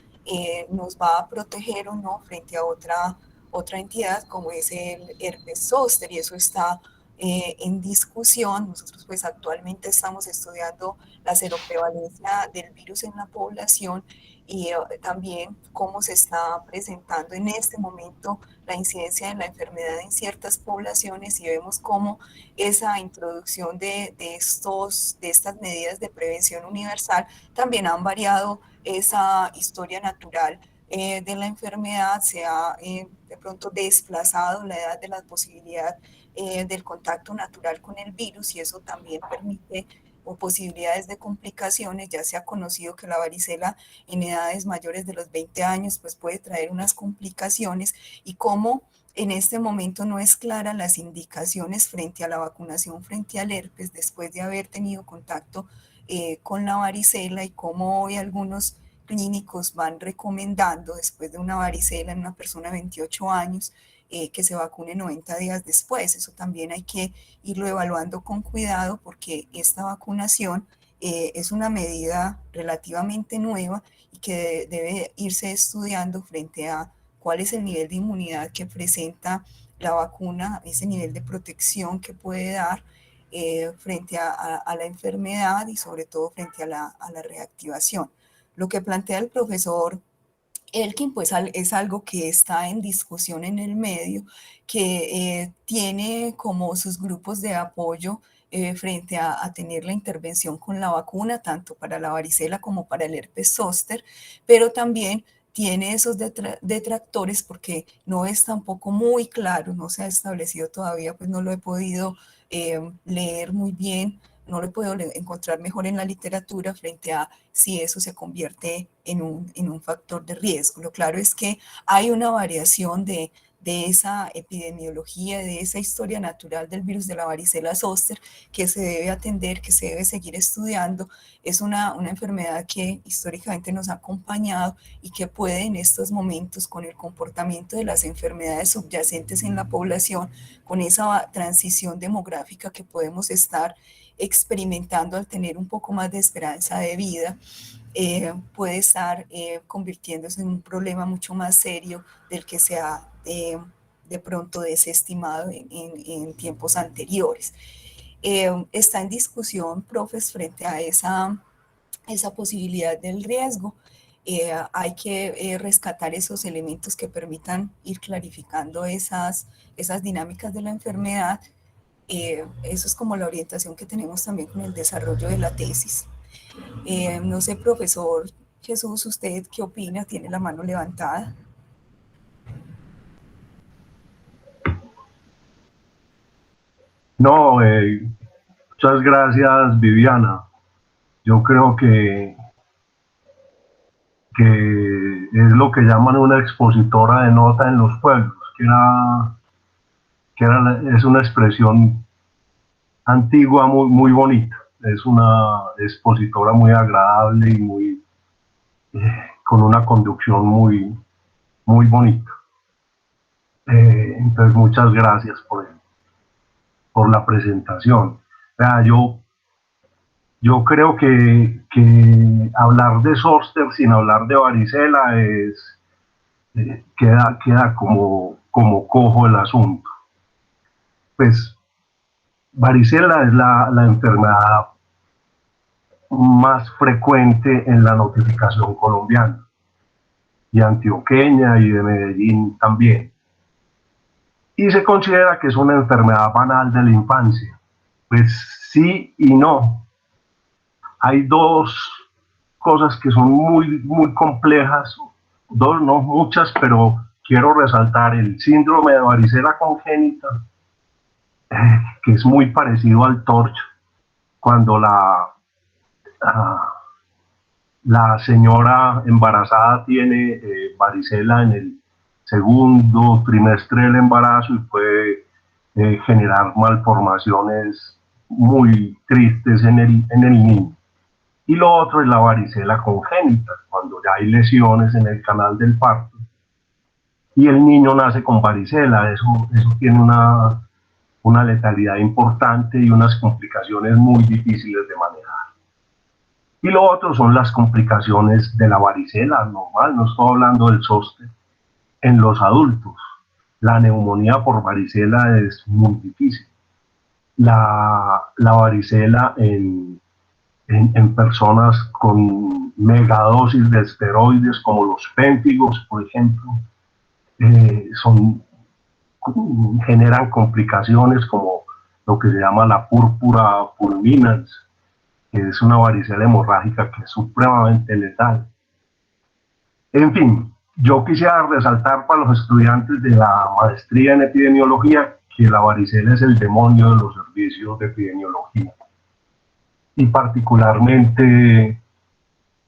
nos va a proteger o no frente a otra entidad como es el herpes zóster, y eso está en discusión. Nosotros pues actualmente estamos estudiando la seroprevalencia del virus en la población y también cómo se está presentando en este momento la incidencia de la enfermedad en ciertas poblaciones, y vemos cómo esa introducción de estas medidas de prevención universal también han variado esa historia natural de la enfermedad, se ha de pronto desplazado la edad de la posibilidad del contacto natural con el virus, y eso también permite o posibilidades de complicaciones. Ya se ha conocido que la varicela en edades mayores de los 20 años pues puede traer unas complicaciones, y cómo en este momento no es clara las indicaciones frente a la vacunación frente al herpes después de haber tenido contacto con la varicela, y cómo hoy algunos clínicos van recomendando después de una varicela en una persona de 28 años que se vacune 90 días después. Eso también hay que irlo evaluando con cuidado, porque esta vacunación es una medida relativamente nueva y que debe irse estudiando frente a cuál es el nivel de inmunidad que presenta la vacuna, ese nivel de protección que puede dar frente a la enfermedad y sobre todo frente a la reactivación. Lo que plantea el profesor Elkin pues es algo que está en discusión en el medio, que tiene como sus grupos de apoyo frente a tener la intervención con la vacuna, tanto para la varicela como para el herpes zóster, pero también tiene esos detractores porque no es tampoco muy claro, no se ha establecido todavía, pues no lo he podido leer muy bien, no lo puedo encontrar mejor en la literatura frente a si eso se convierte en un factor de riesgo. Lo claro es que hay una variación de de esa epidemiología, de esa historia natural del virus de la varicela zoster que se debe atender, que se debe seguir estudiando. Es una enfermedad que históricamente nos ha acompañado y que puede en estos momentos, con el comportamiento de las enfermedades subyacentes en la población, con esa transición demográfica que podemos estar experimentando al tener un poco más de esperanza de vida, puede estar convirtiéndose en un problema mucho más serio del que se ha de pronto desestimado en tiempos anteriores. Está en discusión, profes, frente a esa posibilidad del riesgo. Hay que rescatar esos elementos que permitan ir clarificando esas dinámicas de la enfermedad. Eso es como la orientación que tenemos también con el desarrollo de la tesis. No sé, profesor Jesús, ¿usted qué opina? Tiene la mano levantada.
No, muchas gracias, Viviana. Yo creo que es lo que llaman una expositora de nota en los pueblos, es una expresión antigua muy bonita. Es una expositora muy agradable y con una conducción muy bonita. Entonces, muchas gracias por la presentación. Yo creo que hablar de zoster sin hablar de varicela queda como cojo el asunto. Pues varicela es la enfermedad más frecuente en la notificación colombiana, y antioqueña y de Medellín también. Y se considera que es una enfermedad banal de la infancia. Pues sí y no. Hay dos cosas que son muy complejas, dos, no muchas, pero quiero resaltar el síndrome de varicela congénita, que es muy parecido al TORCH, cuando la señora embarazada tiene varicela en el segundo trimestre del embarazo y puede generar malformaciones muy tristes en el niño. Y lo otro es la varicela congénita, cuando ya hay lesiones en el canal del parto y el niño nace con varicela. Eso tiene una letalidad importante y unas complicaciones muy difíciles de manejar. Y lo otro son las complicaciones de la varicela normal, no estoy hablando del zoster, en los adultos. La neumonía por varicela es muy difícil. La varicela en personas con megadosis de esteroides, como los péntigos, por ejemplo, generan complicaciones como lo que se llama la púrpura fulminans, que es una varicela hemorrágica que es supremamente letal. En fin, yo quisiera resaltar para los estudiantes de la maestría en epidemiología que la varicela es el demonio de los servicios de epidemiología, y particularmente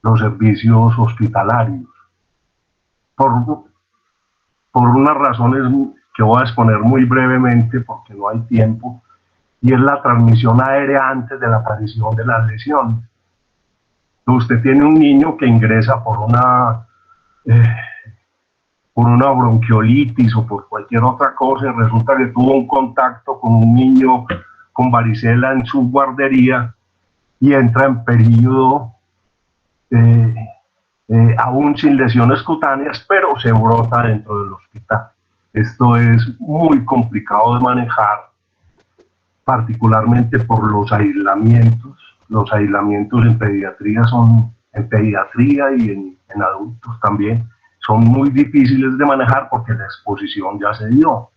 los servicios hospitalarios, por unas razones que voy a exponer muy brevemente porque no hay tiempo, y es la transmisión aérea antes de la aparición de las lesiones. Usted tiene un niño que ingresa por una bronquiolitis o por cualquier otra cosa, y resulta que tuvo un contacto con un niño con varicela en su guardería y entra en periodo aún sin lesiones cutáneas, pero se brota dentro del hospital. Esto es muy complicado de manejar, particularmente por los aislamientos. Los aislamientos en pediatría y en adultos también son muy difíciles de manejar porque la exposición ya se dio.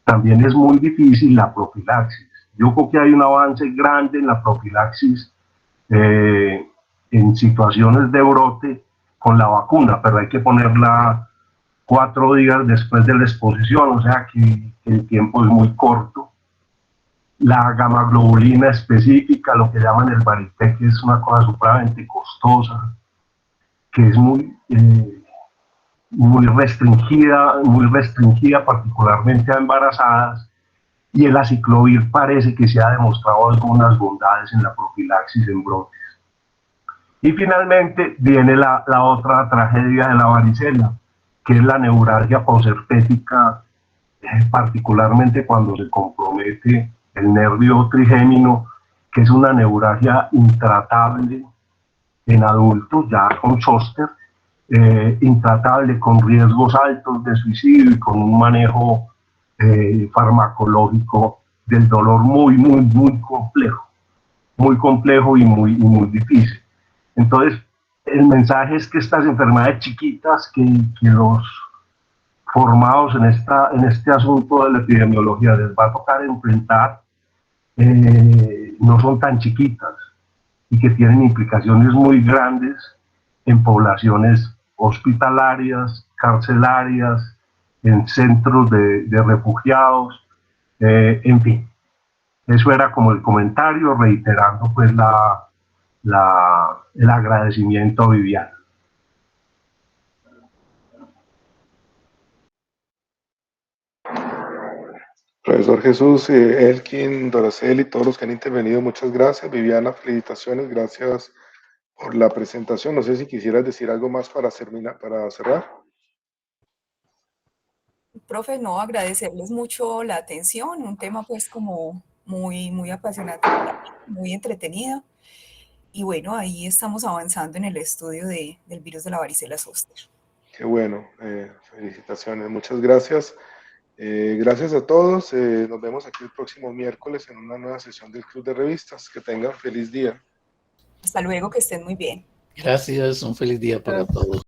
También es muy difícil la profilaxis. Yo creo que hay un avance grande en la profilaxis en situaciones de brote con la vacuna, pero hay que ponerla 4 días después de la exposición, o sea que el tiempo es muy corto. La gamaglobulina específica, lo que llaman el Varitec, es una cosa supremamente costosa, que es muy restringida particularmente a embarazadas, y el aciclovir parece que se ha demostrado algunas bondades en la profilaxis en brotes. Y finalmente viene la otra tragedia de la varicela, que es la neuralgia posherpética, particularmente cuando se compromete el nervio trigémino, que es una neuralgia intratable en adultos, ya con zóster, intratable, con riesgos altos de suicidio y con un manejo farmacológico del dolor muy complejo y muy difícil. Entonces, el mensaje es que estas enfermedades chiquitas que los formados en este asunto de la epidemiología les va a tocar enfrentar, no son tan chiquitas y que tienen implicaciones muy grandes en poblaciones hospitalarias, carcelarias, en centros de refugiados, en fin. Eso era como el comentario, reiterando pues el agradecimiento a Viviana.
Profesor Jesús, Elkin, Doracel y todos los que han intervenido, muchas gracias. Viviana, felicitaciones, gracias por la presentación. No sé si quisieras decir algo más para cerrar.
Profe, no, agradecerles mucho la atención, un tema pues como muy apasionante, muy entretenido. Y bueno, ahí estamos avanzando en el estudio del virus de la varicela zóster.
Qué bueno, felicitaciones, muchas gracias. Gracias a todos, nos vemos aquí el próximo miércoles en una nueva sesión del Club de Revistas. Que tengan feliz día.
Hasta luego, que estén muy bien.
Gracias, un feliz día para todos.